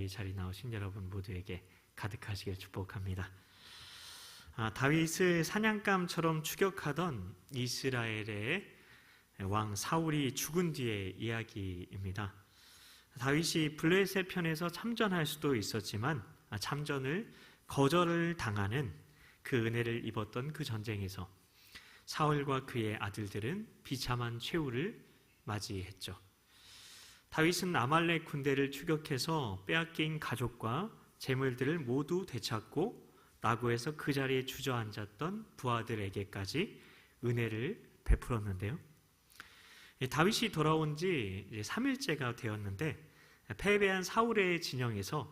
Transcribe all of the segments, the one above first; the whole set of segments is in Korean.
이 자리에 나오신 여러분 모두에게 가득하시길 축복합니다. 다윗을 사냥감처럼 추격하던 이스라엘의 왕 사울이 죽은 뒤의 이야기입니다. 다윗이 블레셋 편에서 참전할 수도 있었지만 참전을 거절을 당하는 그 은혜를 입었던 그 전쟁에서 사울과 그의 아들들은 비참한 최후를 맞이했죠. 다윗은 아말렉 군대를 추격해서 빼앗긴 가족과 재물들을 모두 되찾고 나고에서 그 자리에 주저앉았던 부하들에게까지 은혜를 베풀었는데요. 다윗이 돌아온 지 3일째가 되었는데 패배한 사울의 진영에서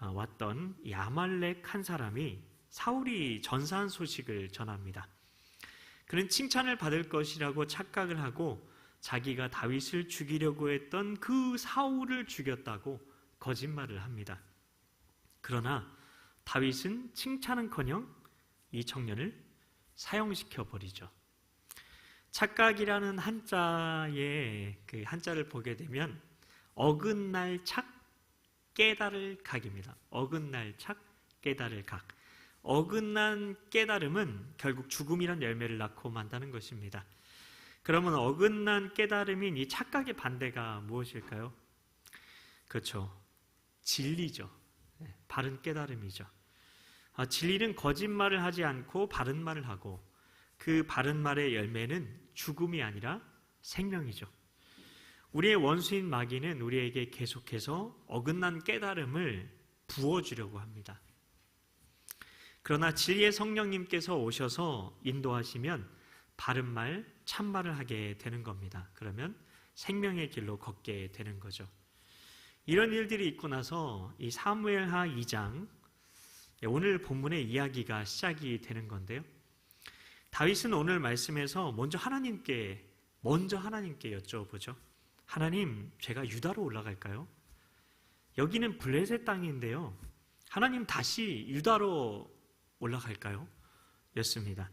왔던 이 아말렉 한 사람이 사울이 전사한 소식을 전합니다. 그는 칭찬을 받을 것이라고 착각을 하고 자기가 다윗을 죽이려고 했던 그 사울을 죽였다고 거짓말을 합니다. 그러나 다윗은 칭찬은커녕 이 청년을 사형시켜 버리죠. 착각이라는 한자의 그 한자를 보게 되면 어긋날 착 깨달을 각입니다. 어긋날 착 깨달을 각. 어긋난 깨달음은 결국 죽음이란 열매를 낳고 만다는 것입니다. 그러면 어긋난 깨달음인 이 착각의 반대가 무엇일까요? 그렇죠. 진리죠. 바른 깨달음이죠. 진리는 거짓말을 하지 않고 바른 말을 하고 그 바른 말의 열매는 죽음이 아니라 생명이죠. 우리의 원수인 마귀는 우리에게 계속해서 어긋난 깨달음을 부어주려고 합니다. 그러나 진리의 성령님께서 오셔서 인도하시면 바른 말, 참말을 하게 되는 겁니다. 그러면 생명의 길로 걷게 되는 거죠. 이런 일들이 있고 나서 이 사무엘하 2장 오늘 본문의 이야기가 시작이 되는 건데요. 다윗은 오늘 말씀에서 먼저 하나님께 여쭤보죠. 하나님, 제가 유다로 올라갈까요? 여기는 블레셋 땅인데요. 하나님, 다시 유다로 올라갈까요? 였습니다.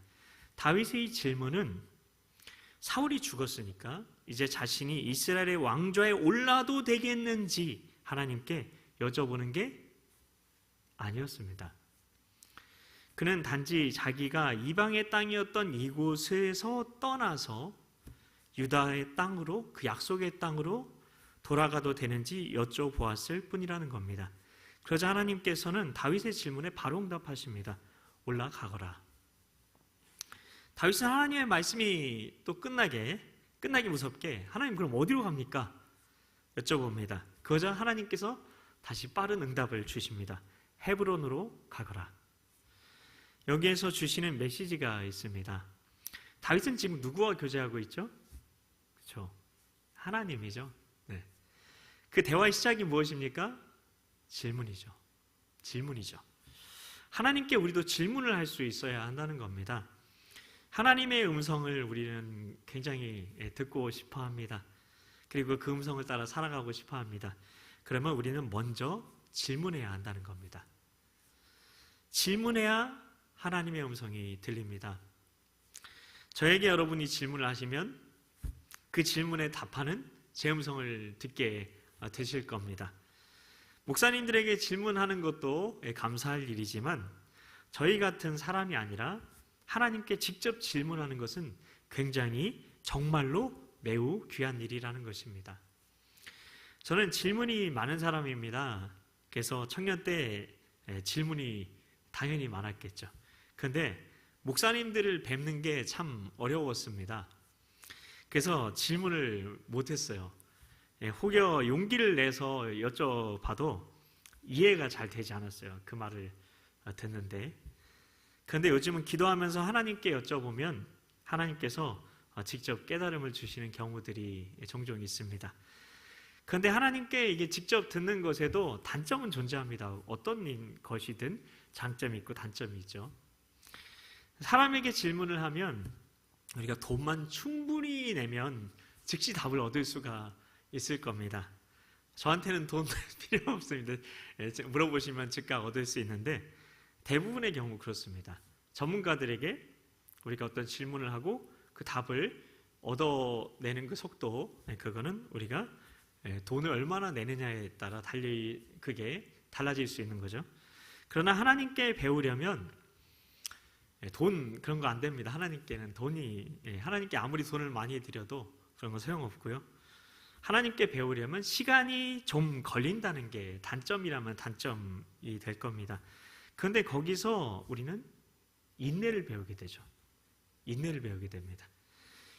다윗의 질문은 사울이 죽었으니까 이제 자신이 이스라엘의 왕좌에 올라도 되겠는지 하나님께 여쭤보는 게 아니었습니다. 그는 단지 자기가 이방의 땅이었던 이곳에서 떠나서 유다의 땅으로, 그 약속의 땅으로 돌아가도 되는지 여쭤보았을 뿐이라는 겁니다. 그러자 하나님께서는 다윗의 질문에 바로 응답하십니다. 올라가거라. 다윗은 하나님의 말씀이 또 끝나기 무섭게 하나님 그럼 어디로 갑니까? 여쭤봅니다. 그러자 하나님께서 다시 빠른 응답을 주십니다. 헤브론으로 가거라. 여기에서 주시는 메시지가 있습니다. 다윗은 지금 누구와 교제하고 있죠? 그렇죠. 하나님이죠. 네. 그 대화의 시작이 무엇입니까? 질문이죠. 하나님께 우리도 질문을 할 수 있어야 한다는 겁니다. 하나님의 음성을 우리는 굉장히 듣고 싶어 합니다. 그리고 그 음성을 따라 살아가고 싶어 합니다. 그러면 우리는 먼저 질문해야 한다는 겁니다. 질문해야 하나님의 음성이 들립니다. 저에게 여러분이 질문을 하시면 그 질문에 답하는 제 음성을 듣게 되실 겁니다. 목사님들에게 질문하는 것도 감사할 일이지만 저희 같은 사람이 아니라 하나님께 직접 질문하는 것은 굉장히 정말로 매우 귀한 일이라는 것입니다. 저는 질문이 많은 사람입니다. 그래서 청년 때 질문이 당연히 많았겠죠. 그런데 목사님들을 뵙는 게 참 어려웠습니다. 그래서 질문을 못했어요. 혹여 용기를 내서 여쭤봐도 이해가 잘 되지 않았어요. 그 말을 듣는데. 그런데 요즘은 기도하면서 하나님께 여쭤보면 하나님께서 직접 깨달음을 주시는 경우들이 종종 있습니다. 그런데 하나님께 이게 직접 듣는 것에도 단점은 존재합니다. 어떤 것이든 장점이 있고 단점이 있죠. 사람에게 질문을 하면 우리가 돈만 충분히 내면 즉시 답을 얻을 수가 있을 겁니다. 저한테는 돈 필요 없습니다. 물어보시면 즉각 얻을 수 있는데 대부분의 경우 그렇습니다. 전문가들에게 우리가 어떤 질문을 하고 그 답을 얻어내는 그 속도, 그거는 우리가 돈을 얼마나 내느냐에 따라 그게 달라질 수 있는 거죠. 그러나 하나님께 배우려면 돈 그런 거 안 됩니다. 하나님께는 하나님께 아무리 돈을 많이 드려도 그런 거 소용없고요. 하나님께 배우려면 시간이 좀 걸린다는 게 단점이라면 단점이 될 겁니다. 그런데 거기서 우리는 인내를 배우게 되죠. 인내를 배우게 됩니다.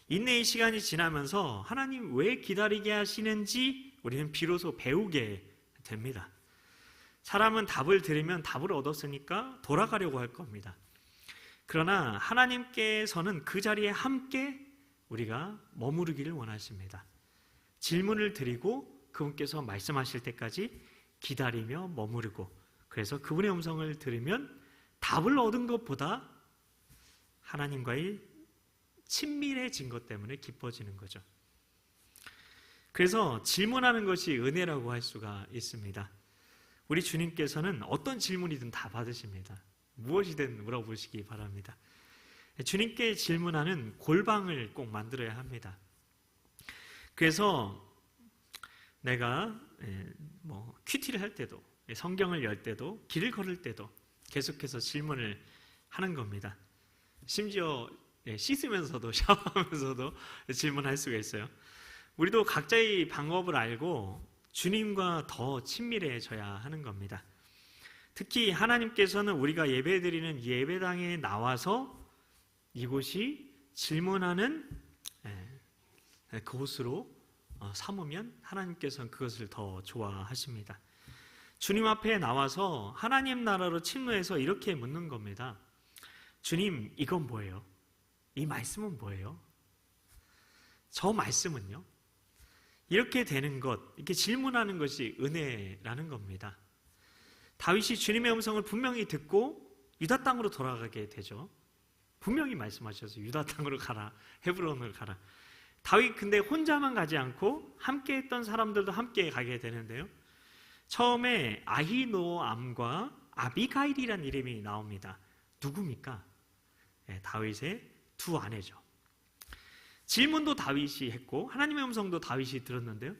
인내의 시간이 지나면서 하나님 왜 기다리게 하시는지 우리는 비로소 배우게 됩니다. 사람은 답을 들으면 답을 얻었으니까 돌아가려고 할 겁니다. 그러나 하나님께서는 그 자리에 함께 우리가 머무르기를 원하십니다. 질문을 드리고 그분께서 말씀하실 때까지 기다리며 머무르고, 그래서 그분의 음성을 들으면 답을 얻은 것보다 하나님과의 친밀해진 것 때문에 기뻐지는 거죠. 그래서 질문하는 것이 은혜라고 할 수가 있습니다. 우리 주님께서는 어떤 질문이든 다 받으십니다. 무엇이든 물어보시기 바랍니다. 주님께 질문하는 골방을 꼭 만들어야 합니다. 그래서 내가 큐티를 할 때도, 성경을 열 때도, 길을 걸을 때도 계속해서 질문을 하는 겁니다. 심지어 씻으면서도, 샤워하면서도 질문할 수가 있어요. 우리도 각자의 방법을 알고 주님과 더 친밀해져야 하는 겁니다. 특히 하나님께서는 우리가 예배드리는 예배당에 나와서 이곳이 질문하는 그곳으로 삼으면 하나님께서는 그것을 더 좋아하십니다. 주님 앞에 나와서 하나님 나라로 침노해서 이렇게 묻는 겁니다. 주님, 이건 뭐예요? 이 말씀은 뭐예요? 저 말씀은요? 이렇게 되는 것, 이렇게 질문하는 것이 은혜라는 겁니다. 다윗이 주님의 음성을 분명히 듣고 유다 땅으로 돌아가게 되죠. 분명히 말씀하셔서 유다 땅으로 가라, 헤브론으로 가라. 다윗 근데 혼자만 가지 않고 함께 했던 사람들도 함께 가게 되는데요. 처음에 아히노암과 아비가일이라는 이름이 나옵니다. 누굽니까? 다윗의 두 아내죠. 질문도 다윗이 했고 하나님의 음성도 다윗이 들었는데요.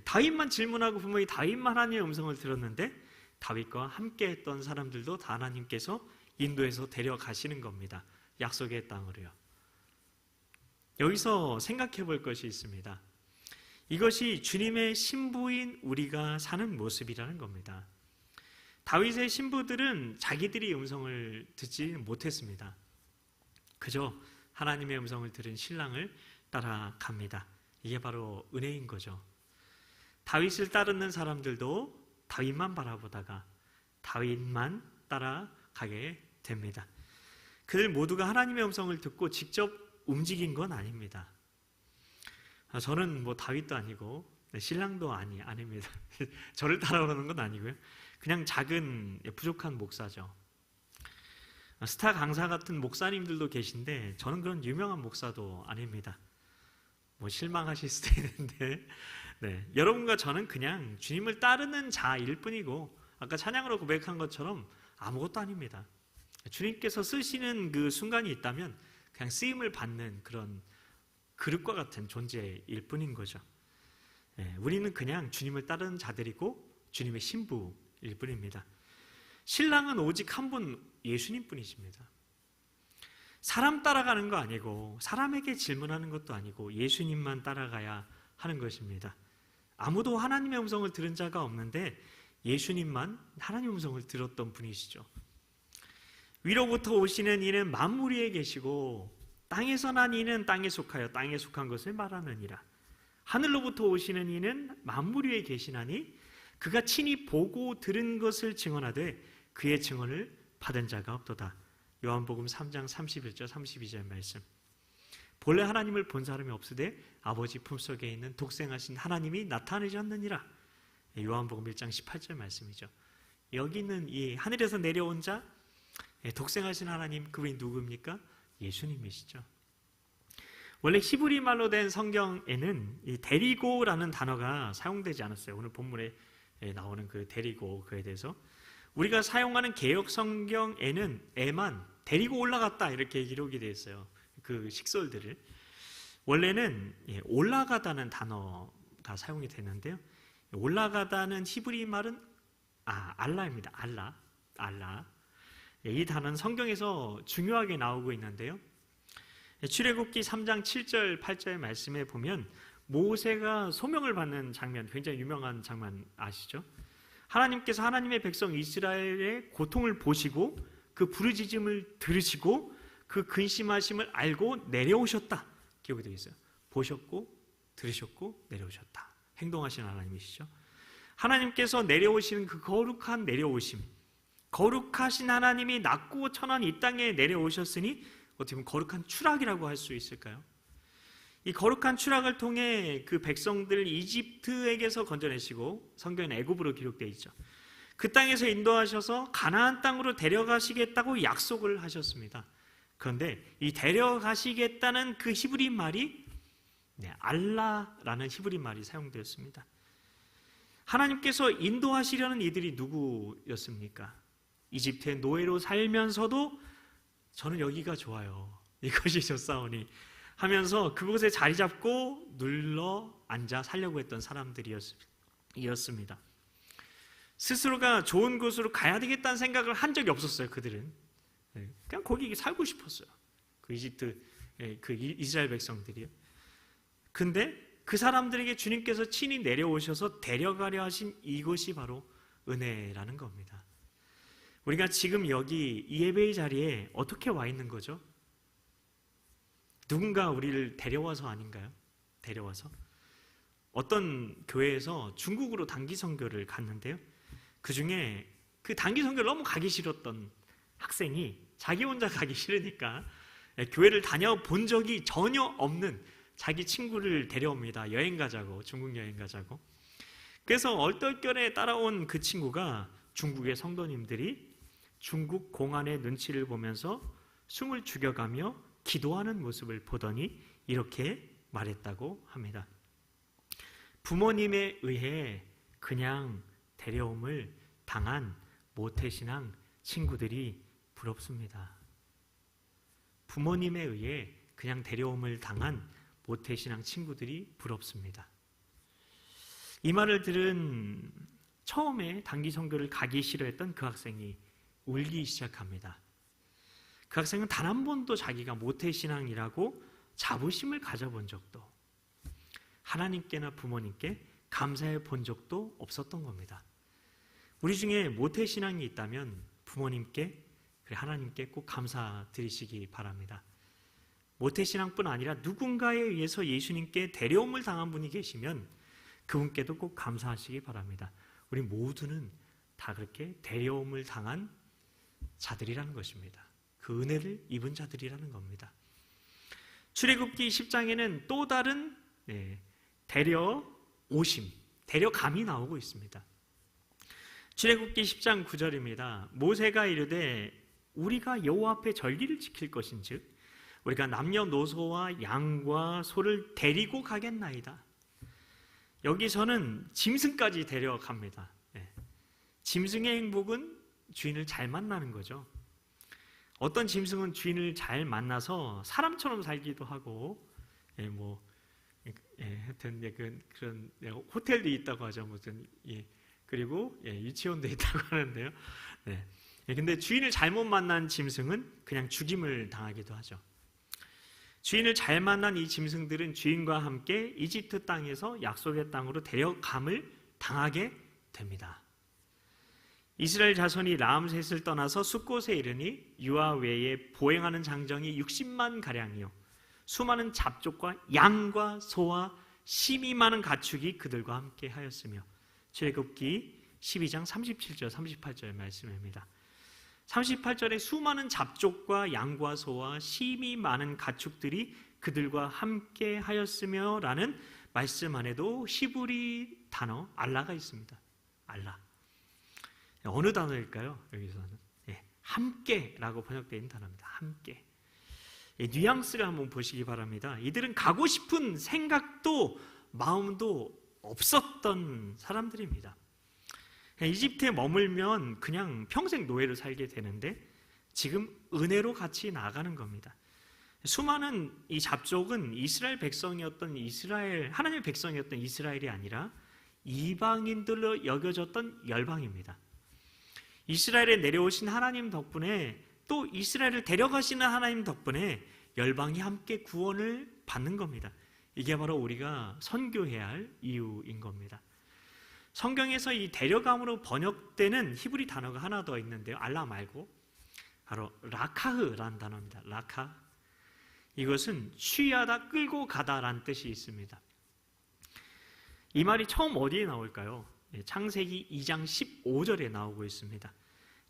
다윗만 질문하고 분명히 다윗만 하나님의 음성을 들었는데 다윗과 함께 했던 사람들도 다 하나님께서 인도해서 데려가시는 겁니다. 약속의 땅으로요. 여기서 생각해 볼 것이 있습니다. 이것이 주님의 신부인 우리가 사는 모습이라는 겁니다. 다윗의 신부들은 자기들이 음성을 듣지 못했습니다. 그저 하나님의 음성을 들은 신랑을 따라갑니다. 이게 바로 은혜인 거죠. 다윗을 따르는 사람들도 다윗만 바라보다가 다윗만 따라가게 됩니다. 그들 모두가 하나님의 음성을 듣고 직접 움직인 건 아닙니다. 저는 다윗도 아니고 신랑도 아닙니다. 저를 따라오는 건 아니고요. 그냥 작은 부족한 목사죠. 스타 강사 같은 목사님들도 계신데 저는 그런 유명한 목사도 아닙니다. 실망하실 수도 있는데 여러분과 저는 그냥 주님을 따르는 자일 뿐이고 아까 찬양으로 고백한 것처럼 아무것도 아닙니다. 주님께서 쓰시는 그 순간이 있다면 그냥 쓰임을 받는 그런 그릇과 같은 존재일 뿐인 거죠. 우리는 그냥 주님을 따르는 자들이고 주님의 신부일 뿐입니다. 신랑은 오직 한 분, 예수님 뿐이십니다. 사람 따라가는 거 아니고 사람에게 질문하는 것도 아니고 예수님만 따라가야 하는 것입니다. 아무도 하나님의 음성을 들은 자가 없는데 예수님만 하나님의 음성을 들었던 분이시죠. 위로부터 오시는 이는 만물 위에 계시고 땅에서 난 이는 땅에 속하여 땅에 속한 것을 말하느니라. 하늘로부터 오시는 이는 만물 위에 계시나니 그가 친히 보고 들은 것을 증언하되 그의 증언을 받은 자가 없도다. 요한복음 3장 31절 32절 말씀. 본래 하나님을 본 사람이 없으되 아버지 품속에 있는 독생하신 하나님이 나타내셨느니라. 요한복음 1장 18절 말씀이죠. 여기 있는 이 하늘에서 내려온 자 독생하신 하나님, 그분이 누구입니까? 예수님이시죠. 원래 히브리 말로 된 성경에는 이 데리고라는 단어가 사용되지 않았어요. 오늘 본문에 나오는 그 데리고, 그에 대해서 우리가 사용하는 개역 성경에는 애만 데리고 올라갔다 이렇게 기록이 되어 있어요. 그 식솔들을 원래는 올라가다는 단어가 다 사용이 되는데요. 올라가다는 히브리 말은 알라입니다. 알라. 이 단어는 성경에서 중요하게 나오고 있는데요. 출애굽기 3장 7절 8절의 말씀에 보면 모세가 소명을 받는 장면, 굉장히 유명한 장면 아시죠? 하나님께서 하나님의 백성 이스라엘의 고통을 보시고 그 부르짖음을 들으시고 그 근심하심을 알고 내려오셨다. 기록이 되어 있어요. 보셨고 들으셨고 내려오셨다. 행동하시는 하나님이시죠. 하나님께서 내려오시는 그 거룩한 내려오심, 거룩하신 하나님이 낮고 천한 이 땅에 내려오셨으니 어떻게 보면 거룩한 추락이라고 할 수 있을까요? 이 거룩한 추락을 통해 그 백성들을 이집트에게서 건져내시고 성경에는 애굽으로 기록되어 있죠. 그 땅에서 인도하셔서 가나안 땅으로 데려가시겠다고 약속을 하셨습니다. 그런데 이 데려가시겠다는 그 히브리 말이 알라라는 히브리 말이 사용되었습니다. 하나님께서 인도하시려는 이들이 누구였습니까? 이집트의 노예로 살면서도 저는 여기가 좋아요, 이것이 좋사오니 하면서 그곳에 자리 잡고 눌러 앉아 살려고 했던 사람들이었습니다. 스스로가 좋은 곳으로 가야 되겠다는 생각을 한 적이 없었어요. 그들은 그냥 거기 살고 싶었어요. 그 이집트, 그 이스라엘 백성들이요. 근데 그 사람들에게 주님께서 친히 내려오셔서 데려가려 하신 이것이 바로 은혜라는 겁니다. 우리가 지금 여기 이 예배의 자리에 어떻게 와 있는 거죠? 누군가 우리를 데려와서 아닌가요? 데려와서 어떤 교회에서 중국으로 단기 선교를 갔는데요. 그 중에 그 단기 선교를 너무 가기 싫었던 학생이 자기 혼자 가기 싫으니까 교회를 다녀본 적이 전혀 없는 자기 친구를 데려옵니다. 여행 가자고, 중국 여행 가자고. 그래서 얼떨결에 따라온 그 친구가 중국의 성도님들이 중국 공안의 눈치를 보면서 숨을 죽여가며 기도하는 모습을 보더니 이렇게 말했다고 합니다. 부모님에 의해 그냥 데려옴을 당한 모태신앙 친구들이 부럽습니다. 부모님에 의해 그냥 데려옴을 당한 모태신앙 친구들이 부럽습니다. 이 말을 들은 처음에 단기 선교를 가기 싫어했던 그 학생이 울기 시작합니다. 그 학생은 단 한 번도 자기가 모태신앙이라고 자부심을 가져본 적도, 하나님께나 부모님께 감사해 본 적도 없었던 겁니다. 우리 중에 모태신앙이 있다면 부모님께, 하나님께 꼭 감사드리시기 바랍니다. 모태신앙뿐 아니라 누군가에 의해서 예수님께 데려옴을 당한 분이 계시면 그분께도 꼭 감사하시기 바랍니다. 우리 모두는 다 그렇게 데려옴을 당한 자들이라는 것입니다. 그 은혜를 입은 자들이라는 겁니다. 출애굽기 10장에는 또 다른 데려오심, 데려감이 나오고 있습니다. 출애굽기 10장 9절입니다. 모세가 이르되 우리가 여호와 앞에 절기를 지킬 것인즉 우리가 남녀노소와 양과 소를 데리고 가겠나이다. 여기서는 짐승까지 데려갑니다. 짐승의 행복은 주인을 잘 만나는 거죠. 어떤 짐승은 주인을 잘 만나서 사람처럼 살기도 하고, 하여튼 그런 호텔도 있다고 하죠. 무슨 그리고 유치원도 있다고 하는데요. 근데 주인을 잘못 만난 짐승은 그냥 죽임을 당하기도 하죠. 주인을 잘 만난 이 짐승들은 주인과 함께 이집트 땅에서 약속의 땅으로 데려감을 당하게 됩니다. 이스라엘 자손이 라암셋을 떠나서 숫곳에 이르니 유아 외에 보행하는 장정이 60만 가량이요 수많은 잡족과 양과 소와 심이 많은 가축이 그들과 함께 하였으며, 출애굽기 12장 37절 38절의 말씀입니다. 38절에 수많은 잡족과 양과 소와 심이 많은 가축들이 그들과 함께 하였으며 라는 말씀 안에도 히브리 단어 알라가 있습니다. 알라. 어느 단어일까요? 여기서는 함께라고 번역되어 있는 단어입니다. 함께. 뉘앙스를 한번 보시기 바랍니다. 이들은 가고 싶은 생각도 마음도 없었던 사람들입니다. 이집트에 머물면 그냥 평생 노예로 살게 되는데 지금 은혜로 같이 나아가는 겁니다. 수많은 이 잡족은 이스라엘 백성이었던 하나님의 백성이었던 이스라엘이 아니라 이방인들로 여겨졌던 열방입니다. 이스라엘에 내려오신 하나님 덕분에 또 이스라엘을 데려가시는 하나님 덕분에 열방이 함께 구원을 받는 겁니다. 이게 바로 우리가 선교해야 할 이유인 겁니다. 성경에서 이 데려감으로 번역되는 히브리 단어가 하나 더 있는데요. 알라 말고 바로 라카흐라는 단어입니다. 라카. 이것은 취하다, 끌고 가다라는 뜻이 있습니다. 이 말이 처음 어디에 나올까요? 창세기 2장 15절에 나오고 있습니다.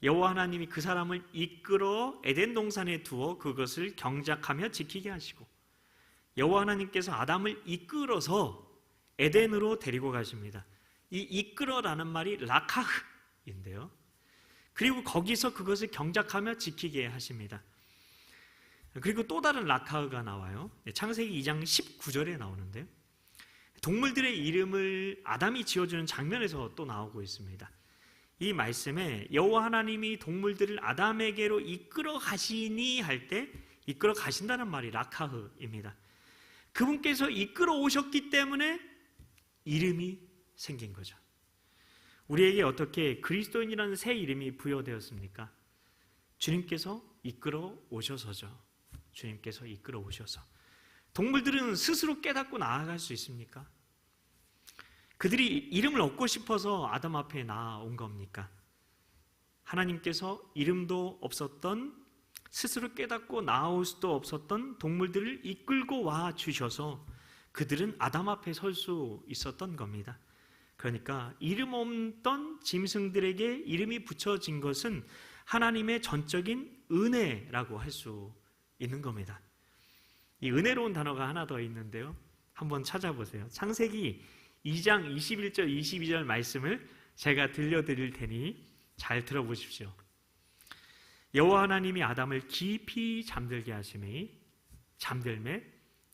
여호와 하나님이 그 사람을 이끌어 에덴 동산에 두어 그것을 경작하며 지키게 하시고, 여호와 하나님께서 아담을 이끌어서 에덴으로 데리고 가십니다. 이 이끌어라는 말이 라카흐인데요. 그리고 거기서 그것을 경작하며 지키게 하십니다. 그리고 또 다른 라카흐가 나와요. 창세기 2장 19절에 나오는데요. 동물들의 이름을 아담이 지어주는 장면에서 또 나오고 있습니다. 이 말씀에 여호와 하나님이 동물들을 아담에게로 이끌어 가시니 할 때 이끌어 가신다는 말이 라카흐입니다. 그분께서 이끌어 오셨기 때문에 이름이 생긴 거죠. 우리에게 어떻게 그리스도인이라는 새 이름이 부여되었습니까? 주님께서 이끌어 오셔서죠. 주님께서 이끌어 오셔서. 동물들은 스스로 깨닫고 나아갈 수 있습니까? 그들이 이름을 얻고 싶어서 아담 앞에 나온 겁니까? 하나님께서 이름도 없었던, 스스로 깨닫고 나올 수도 없었던 동물들을 이끌고 와 주셔서 그들은 아담 앞에 설 수 있었던 겁니다. 그러니까 이름 없던 짐승들에게 이름이 붙여진 것은 하나님의 전적인 은혜라고 할 수 있는 겁니다. 이 은혜로운 단어가 하나 더 있는데요. 한번 찾아보세요. 창세기 2장 21절 22절 말씀을 제가 들려드릴 테니 잘 들어보십시오. 여호와 하나님이 아담을 깊이 잠들게 하시매 잠들매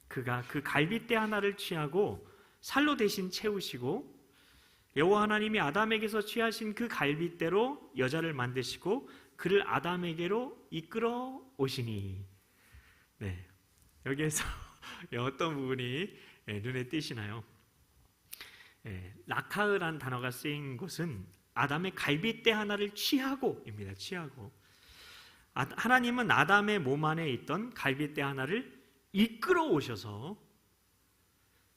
그가 그 갈빗대 하나를 취하고 살로 대신 채우시고, 여호와 하나님이 아담에게서 취하신 그 갈빗대로 여자를 만드시고 그를 아담에게로 이끌어 오시니. 네, 여기에서 어떤 부분이 눈에 띄시나요? 라카흐란 단어가 쓰인 것은 아담의 갈빗대 하나를 취하고입니다. 취하고. 하나님은 아담의 몸 안에 있던 갈빗대 하나를 이끌어 오셔서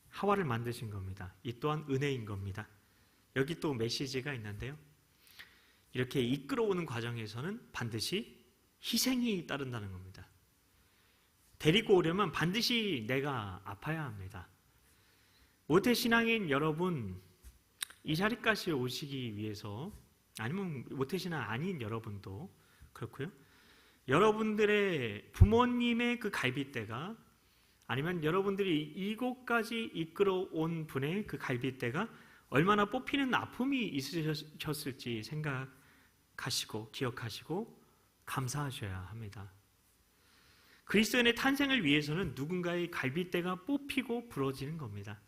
하와를 만드신 겁니다. 이 또한 은혜인 겁니다. 여기 또 메시지가 있는데요. 이렇게 이끌어오는 과정에서는 반드시 희생이 따른다는 겁니다. 데리고 오려면 반드시 내가 아파야 합니다. 모태신앙인 여러분, 이 자리까지 오시기 위해서, 아니면 모태신앙 아닌 여러분도 그렇고요. 여러분들의 부모님의 그 갈빗대가, 아니면 여러분들이 이곳까지 이끌어온 분의 그 갈빗대가 얼마나 뽑히는 아픔이 있으셨을지 생각하시고 기억하시고 감사하셔야 합니다. 그리스도인의 탄생을 위해서는 누군가의 갈빗대가 뽑히고 부러지는 겁니다.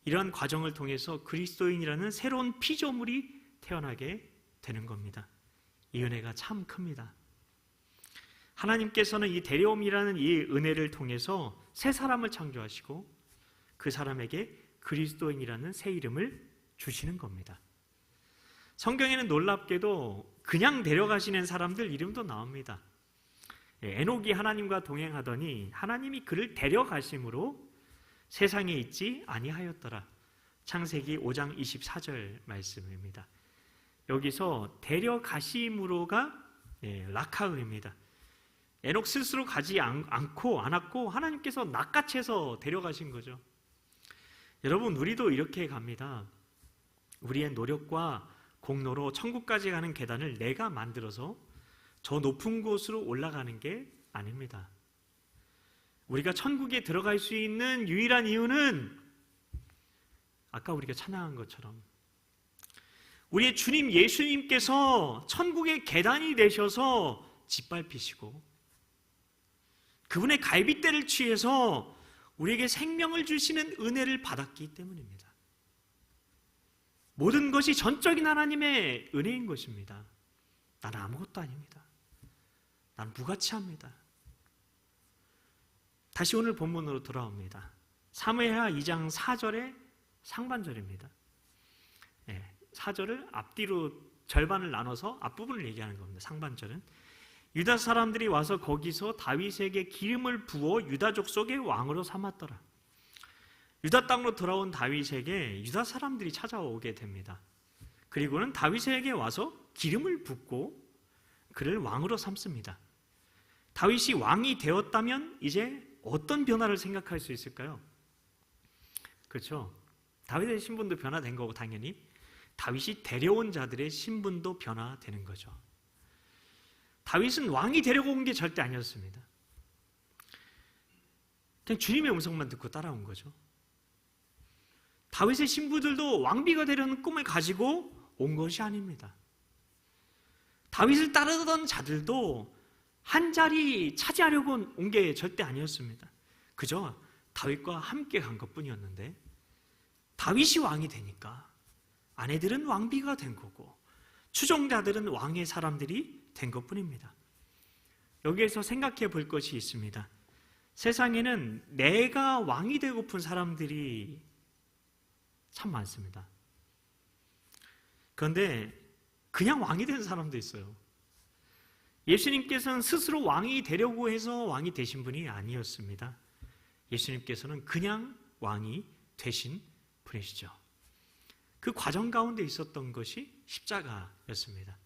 이러한 과정을 통해서 그리스도인이라는 새로운 피조물이 태어나게 되는 겁니다. 이 은혜가 참 큽니다. 하나님께서는 이 데려옴이라는 이 은혜를 통해서 새 사람을 창조하시고 그 사람에게 그리스도인이라는 새 이름을 주시는 겁니다. 성경에는 놀랍게도 그냥 데려가시는 사람들 이름도 나옵니다. 에녹이 하나님과 동행하더니 하나님이 그를 데려가심으로 세상에 있지 아니하였더라. 창세기 5장 24절 말씀입니다. 여기서 데려가심으로가 라카흐입니다. 에녹 스스로 가지 않고 하나님께서 낚아채서 데려가신 거죠. 여러분, 우리도 이렇게 갑니다. 우리의 노력과 공로로 천국까지 가는 계단을 내가 만들어서 저 높은 곳으로 올라가는 게 아닙니다. 우리가 천국에 들어갈 수 있는 유일한 이유는 아까 우리가 찬양한 것처럼 우리의 주님 예수님께서 천국의 계단이 되셔서 짓밟히시고 그분의 갈빗대를 취해서 우리에게 생명을 주시는 은혜를 받았기 때문입니다. 모든 것이 전적인 하나님의 은혜인 것입니다. 나는 아무것도 아닙니다. 나는 무가치합니다. 다시 오늘 본문으로 돌아옵니다. 사무엘하 2장 4절의 상반절입니다. 4절을 앞뒤로 절반을 나눠서 앞부분을 얘기하는 겁니다. 상반절은 유다 사람들이 와서 거기서 다윗에게 기름을 부어 유다족 속의 왕으로 삼았더라. 유다 땅으로 돌아온 다윗에게 유다 사람들이 찾아오게 됩니다. 그리고는 다윗에게 와서 기름을 붓고 그를 왕으로 삼습니다. 다윗이 왕이 되었다면 이제 어떤 변화를 생각할 수 있을까요? 그렇죠? 다윗의 신분도 변화된 거고 당연히 다윗이 데려온 자들의 신분도 변화되는 거죠. 다윗은 왕이 되려고 온 게 절대 아니었습니다. 그냥 주님의 음성만 듣고 따라온 거죠. 다윗의 신부들도 왕비가 되려는 꿈을 가지고 온 것이 아닙니다. 다윗을 따르던 자들도 한 자리 차지하려고 온 게 절대 아니었습니다. 그저 다윗과 함께 간 것뿐이었는데 다윗이 왕이 되니까 아내들은 왕비가 된 거고 추종자들은 왕의 사람들이 된 것뿐입니다. 여기에서 생각해 볼 것이 있습니다. 세상에는 내가 왕이 되고픈 사람들이 참 많습니다. 그런데 그냥 왕이 된 사람도 있어요. 예수님께서는 스스로 왕이 되려고 해서 왕이 되신 분이 아니었습니다. 예수님께서는 그냥 왕이 되신 분이시죠. 그 과정 가운데 있었던 것이 십자가였습니다.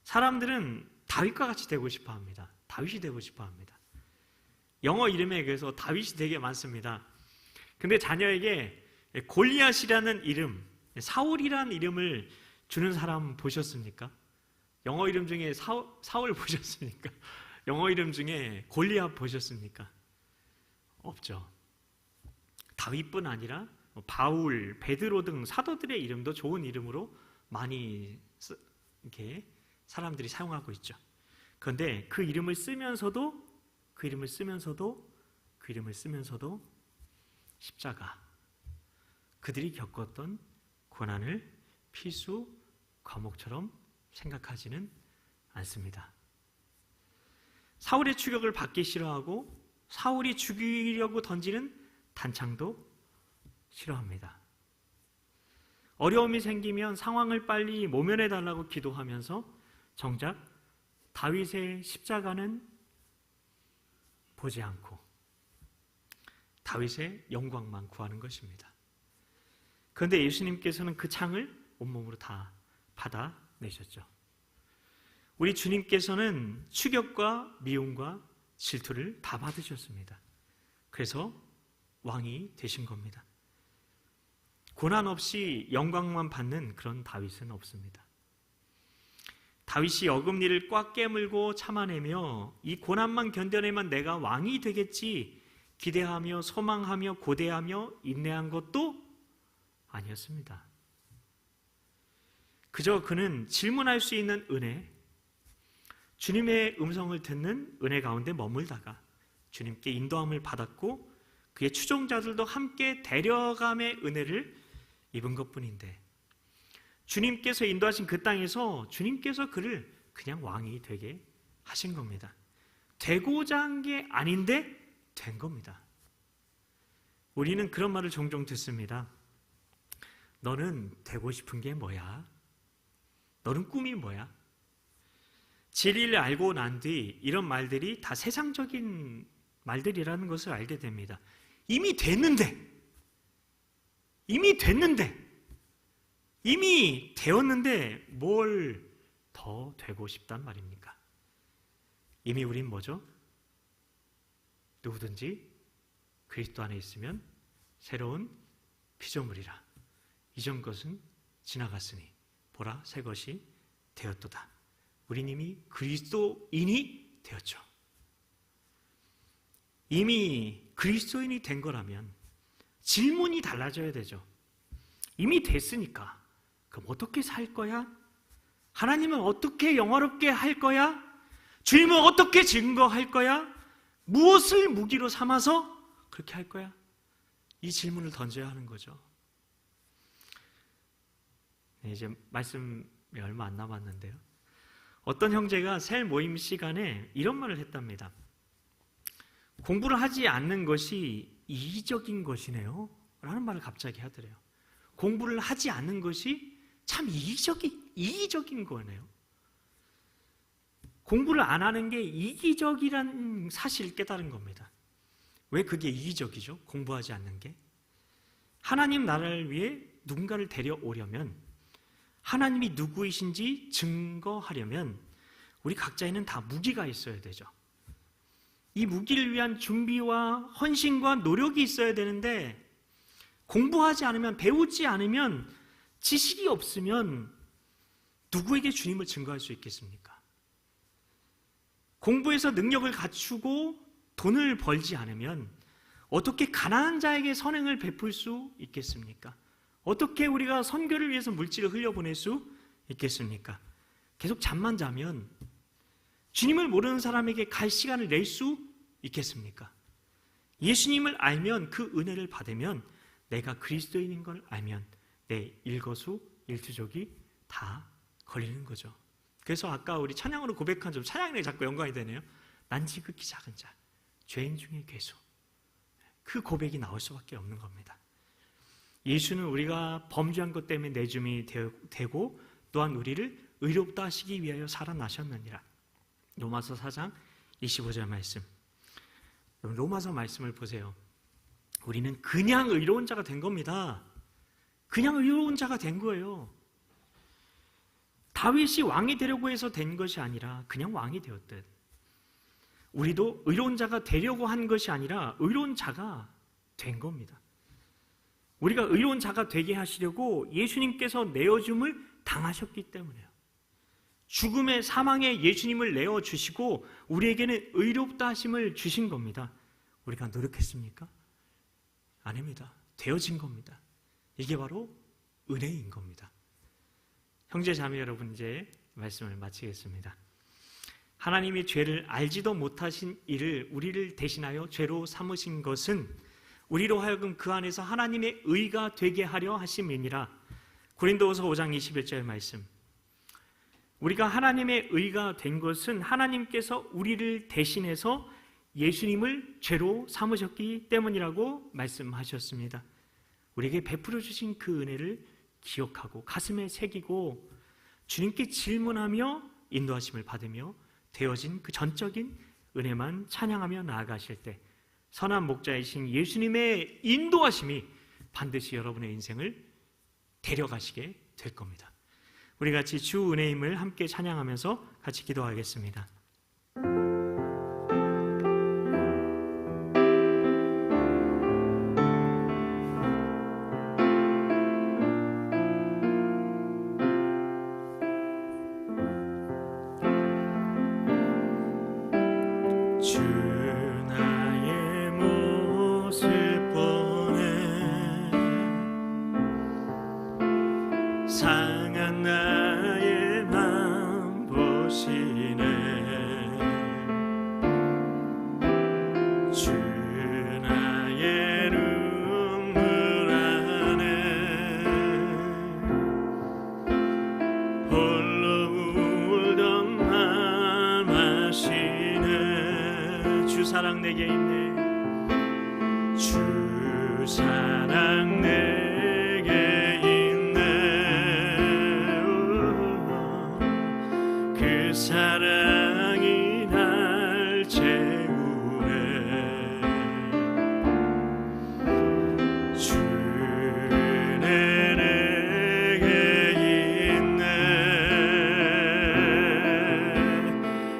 사람들은 다윗과 같이 되고 싶어 합니다. 다윗이 되고 싶어 합니다. 영어 이름에 그래서 다윗이 되게 많습니다. 근데 자녀에게 골리앗이라는 이름, 사울이라는 이름을 주는 사람 보셨습니까? 영어 이름 중에 사울 보셨습니까? 영어 이름 중에 골리앗 보셨습니까? 없죠. 다윗뿐 아니라 바울, 베드로 등 사도들의 이름도 좋은 이름으로 많이 이렇게 사람들이 사용하고 있죠. 그런데 그 이름을 쓰면서도 십자가, 그들이 겪었던 고난을 필수 과목처럼 생각하지는 않습니다. 사울의 추격을 받기 싫어하고 사울이 죽이려고 던지는 단창도 싫어합니다. 어려움이 생기면 상황을 빨리 모면해 달라고 기도하면서 정작 다윗의 십자가는 보지 않고 다윗의 영광만 구하는 것입니다. 그런데 예수님께서는 그 창을 온몸으로 다 받아내셨죠. 우리 주님께서는 추격과 미움과 질투를 다 받으셨습니다. 그래서 왕이 되신 겁니다. 고난 없이 영광만 받는 그런 다윗은 없습니다. 다윗이 어금니를 꽉 깨물고 참아내며 이 고난만 견뎌내면 내가 왕이 되겠지 기대하며 소망하며 고대하며 인내한 것도 아니었습니다. 그저 그는 질문할 수 있는 은혜, 주님의 음성을 듣는 은혜 가운데 머물다가 주님께 인도함을 받았고 그의 추종자들도 함께 데려감의 은혜를 입은 것뿐인데 주님께서 인도하신 그 땅에서 주님께서 그를 그냥 왕이 되게 하신 겁니다. 되고자 한 게 아닌데 된 겁니다. 우리는 그런 말을 종종 듣습니다. 너는 되고 싶은 게 뭐야? 너는 꿈이 뭐야? 진리를 알고 난 뒤 이런 말들이 다 세상적인 말들이라는 것을 알게 됩니다. 이미 됐는데 이미 되었는데 뭘 더 되고 싶단 말입니까? 이미 우린 뭐죠? 누구든지 그리스도 안에 있으면 새로운 피조물이라. 이전 것은 지나갔으니 보라 새 것이 되었도다. 우린 이미 그리스도인이 되었죠. 이미 그리스도인이 된 거라면 질문이 달라져야 되죠. 이미 됐으니까 그럼 어떻게 살 거야? 하나님은 어떻게 영화롭게 할 거야? 주님은 어떻게 증거할 거야? 무엇을 무기로 삼아서 그렇게 할 거야? 이 질문을 던져야 하는 거죠. 네, 이제 말씀이 얼마 안 남았는데요. 어떤 형제가 셀 모임 시간에 이런 말을 했답니다. 공부를 하지 않는 것이 이기적인 것이네요 라는 말을 갑자기 하더래요. 공부를 하지 않는 것이 참 이기적인 거네요. 공부를 안 하는 게 이기적이란 사실을 깨달은 겁니다. 왜 그게 이기적이죠? 공부하지 않는 게. 하나님 나라를 위해 누군가를 데려오려면, 하나님이 누구이신지 증거하려면 우리 각자에는 다 무기가 있어야 되죠. 이 무기를 위한 준비와 헌신과 노력이 있어야 되는데, 공부하지 않으면, 배우지 않으면, 지식이 없으면 누구에게 주님을 증거할 수 있겠습니까? 공부해서 능력을 갖추고 돈을 벌지 않으면 어떻게 가난한 자에게 선행을 베풀 수 있겠습니까? 어떻게 우리가 선교를 위해서 물질을 흘려보낼 수 있겠습니까? 계속 잠만 자면 주님을 모르는 사람에게 갈 시간을 낼 수 있겠습니까? 예수님을 알면, 그 은혜를 받으면, 내가 그리스도인인 걸 알면 내 일거수일투족이 다 걸리는 거죠. 그래서 아까 우리 찬양으로 고백한 점, 찬양에 자꾸 연관이 되네요. 난 지극히 작은 자, 죄인 중에 괴수. 그 고백이 나올 수밖에 없는 겁니다. 예수는 우리가 범죄한 것 때문에 내줌이 되고 또한 우리를 의롭다 하시기 위하여 살아나셨느니라. 로마서 4장 25절 말씀. 로마서 말씀을 보세요. 우리는 그냥 의로운 자가 된 겁니다. 그냥 의로운 자가 된 거예요. 다윗이 왕이 되려고 해서 된 것이 아니라 그냥 왕이 되었듯, 우리도 의로운 자가 되려고 한 것이 아니라 의로운 자가 된 겁니다. 우리가 의로운 자가 되게 하시려고 예수님께서 내어줌을 당하셨기 때문에요. 죽음의 사망에 예수님을 내어주시고 우리에게는 의롭다 하심을 주신 겁니다. 우리가 노력했습니까? 아닙니다. 되어진 겁니다. 이게 바로 은혜인 겁니다. 형제 자매 여러분, 이제 말씀을 마치겠습니다. 하나님이 죄를 알지도 못하신 이를 우리를 대신하여 죄로 삼으신 것은 우리로 하여금 그 안에서 하나님의 의가 되게 하려 하심이니라. 고린도후서 5장 21절 말씀. 우리가 하나님의 의가 된 것은 하나님께서 우리를 대신해서 예수님을 죄로 삼으셨기 때문이라고 말씀하셨습니다. 우리에게 베풀어 주신 그 은혜를 기억하고 가슴에 새기고 주님께 질문하며 인도하심을 받으며 되어진 그 전적인 은혜만 찬양하며 나아가실 때 선한 목자이신 예수님의 인도하심이 반드시 여러분의 인생을 데려가시게 될 겁니다. 우리 같이 주 은혜임을 함께 찬양하면서 같이 기도하겠습니다. 상한 나의 맘 보시네. 주 나의 눈물 안에 홀로 울던 맘 아시네. 주 사랑 내게 있네. 주 사랑 내게 사랑이 날 채우네. 주는 내게 있네.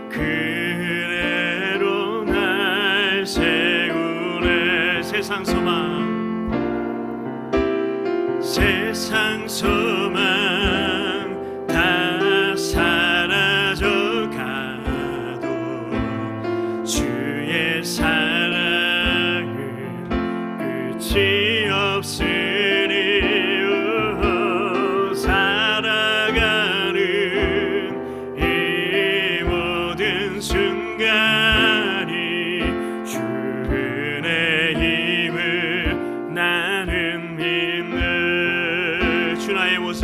그대로 날 세우네. 세상 소망, 세상 소망 다 사라져가도 주의 사랑은 끝이 없으니 살아가는 이 모든 순간이 주의 힘을 나는 믿는. 주 나의 모습,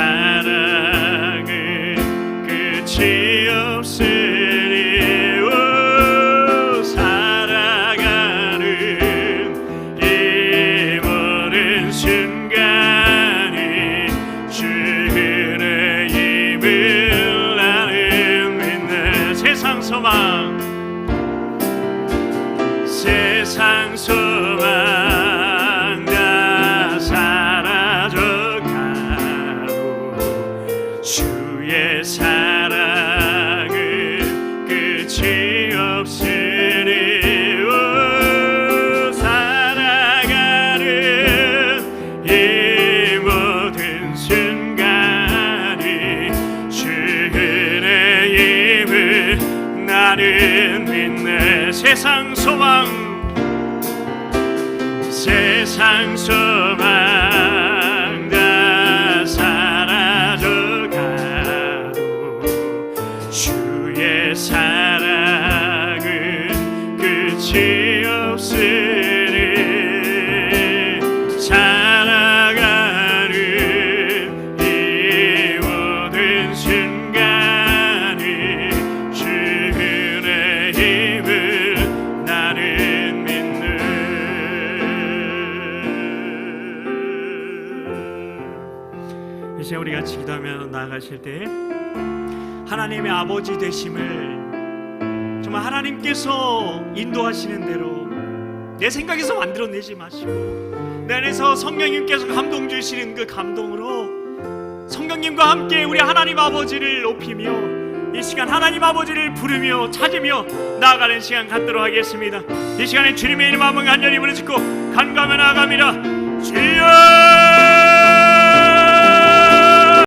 사랑은 끝이 없으니 오 살아가는 이 모든 순간이 주의 힘을 나는 믿네. 세상 소망 세상 소망 다 사라져가도 주의 사랑은 끝이 없으니 오 살아가는 이 모든 순간이 주의 힘을 나는 믿네. 세상 소망 세상 소망 다 사라져가도 주의 사랑은 끝이 없으니 살아가는 이 모든 순간이 주의 힘을 나는 믿는. 이제 우리 같이 기도하며 나아가실 때 하나님의 아버지 되심을 정말 하나님께서 인도하시는 대로 내 생각에서 만들어내지 마시고 내 안에서 성령님께서 감동 주시는 그 감동으로 성령님과 함께 우리 하나님 아버지를 높이며 이 시간 하나님 아버지를 부르며 찾으며 나아가는 시간 갖도록 하겠습니다. 이 시간에 주님의 이름 한번 간절히 부르짖고 간구하며 나아갑니다. 주님